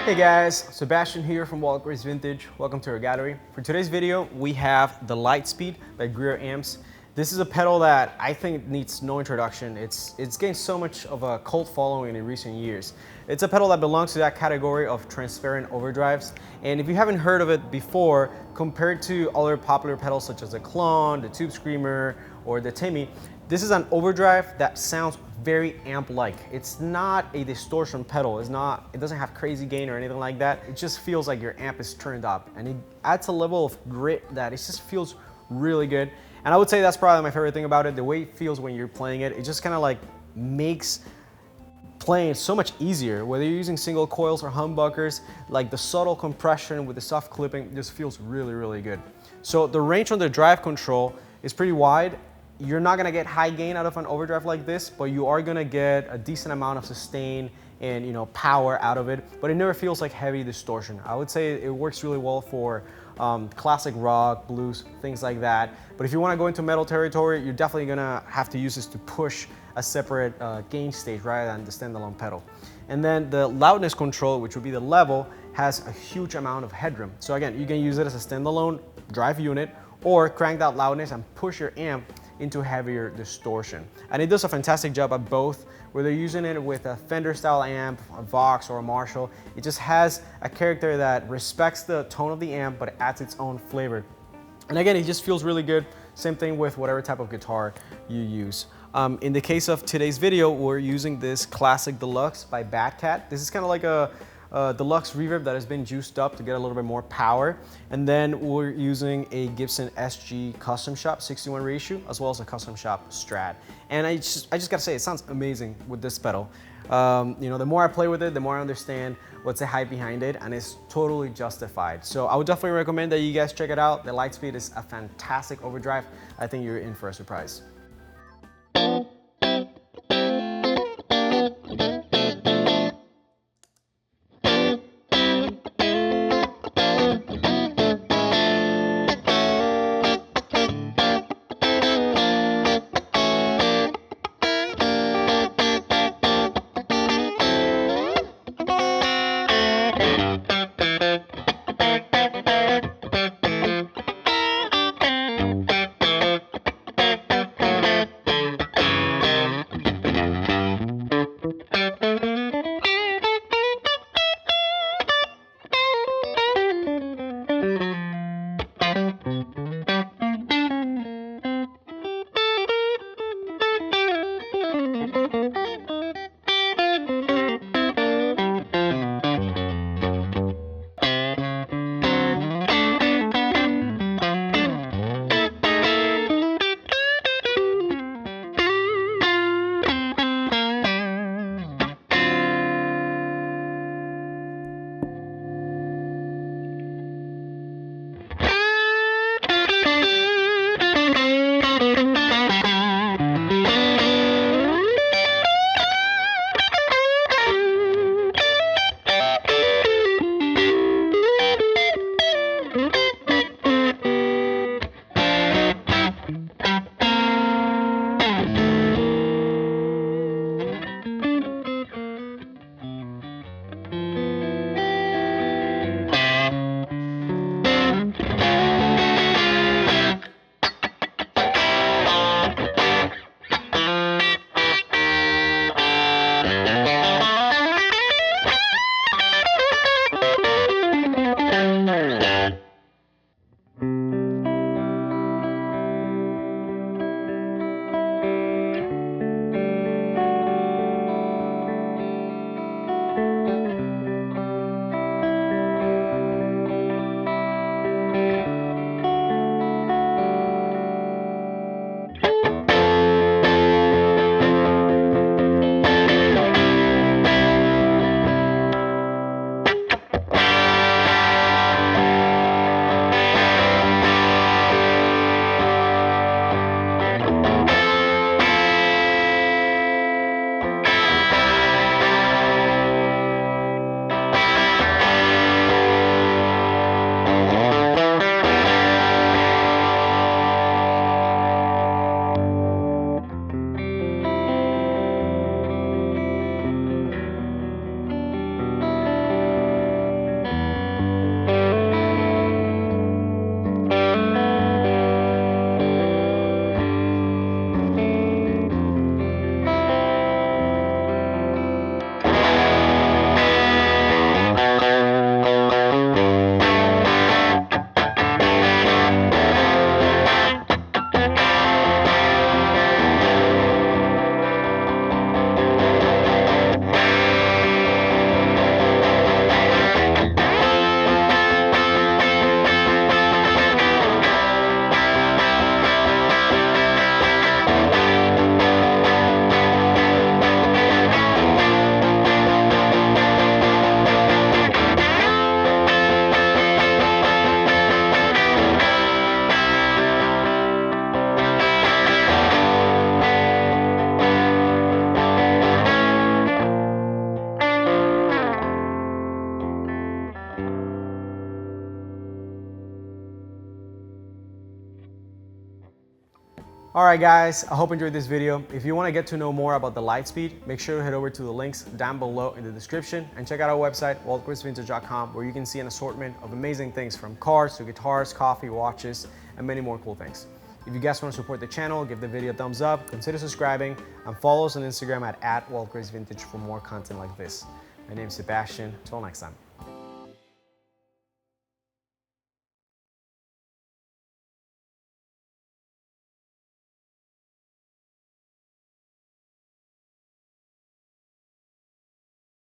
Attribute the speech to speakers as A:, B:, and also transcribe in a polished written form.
A: Hey guys, Sebastian here from Walker's Vintage. Welcome to our gallery. For today's video, we have the Lightspeed by Greer Amps. This is a pedal that I think needs no introduction. It's gained so much of a cult following in recent years. It's a pedal that belongs to that category of transparent overdrives. And if you haven't heard of it before, compared to other popular pedals such as the Clone, the Tube Screamer, or the Timmy, this is an overdrive that sounds very amp-like. It's not a distortion pedal. It doesn't have crazy gain or anything like that. It just feels like your amp is turned up, and it adds a level of grit that it just feels really good. And I would say that's probably my favorite thing about it. The way it feels when you're playing it, it just kind of like makes playing so much easier. Whether you're using single coils or humbuckers, like the subtle compression with the soft clipping just feels really, really good. So the range on the drive control is pretty wide. You're not gonna get high gain out of an overdrive like this, but you are gonna get a decent amount of sustain and power out of it, but it never feels like heavy distortion. I would say it works really well for classic rock, blues, things like that. But if you wanna go into metal territory, you're definitely gonna have to use this to push a separate gain stage rather than the standalone pedal. And then the loudness control, which would be the level, has a huge amount of headroom. So again, you can use it as a standalone drive unit or crank that loudness and push your amp into heavier distortion. And it does a fantastic job at both, whether you're using it with a Fender style amp, a Vox, or a Marshall. It just has a character that respects the tone of the amp, but it adds its own flavor. And again, it just feels really good. Same thing with whatever type of guitar you use. In the case of today's video, we're using this classic Deluxe by Bad Cat. This is kind of like a Deluxe reverb that has been juiced up to get a little bit more power. And then we're using a Gibson SG Custom Shop 61 Reissue, as well as a Custom Shop Strat. And I just gotta say, it sounds amazing with this pedal. The more I play with it, the more I understand what's the hype behind it, and it's totally justified. So I would definitely recommend that you guys check it out. The Lightspeed is a fantastic overdrive. I think you're in for a surprise. All right, guys, I hope you enjoyed this video. If you want to get to know more about the Lightspeed, make sure to head over to the links down below in the description and check out our website, walkersvintage.com, where you can see an assortment of amazing things from cars to guitars, coffee, watches, and many more cool things. If you guys want to support the channel, give the video a thumbs up, consider subscribing, and follow us on Instagram at @walkersvintage for more content like this. My name is Sebastian. Until next time.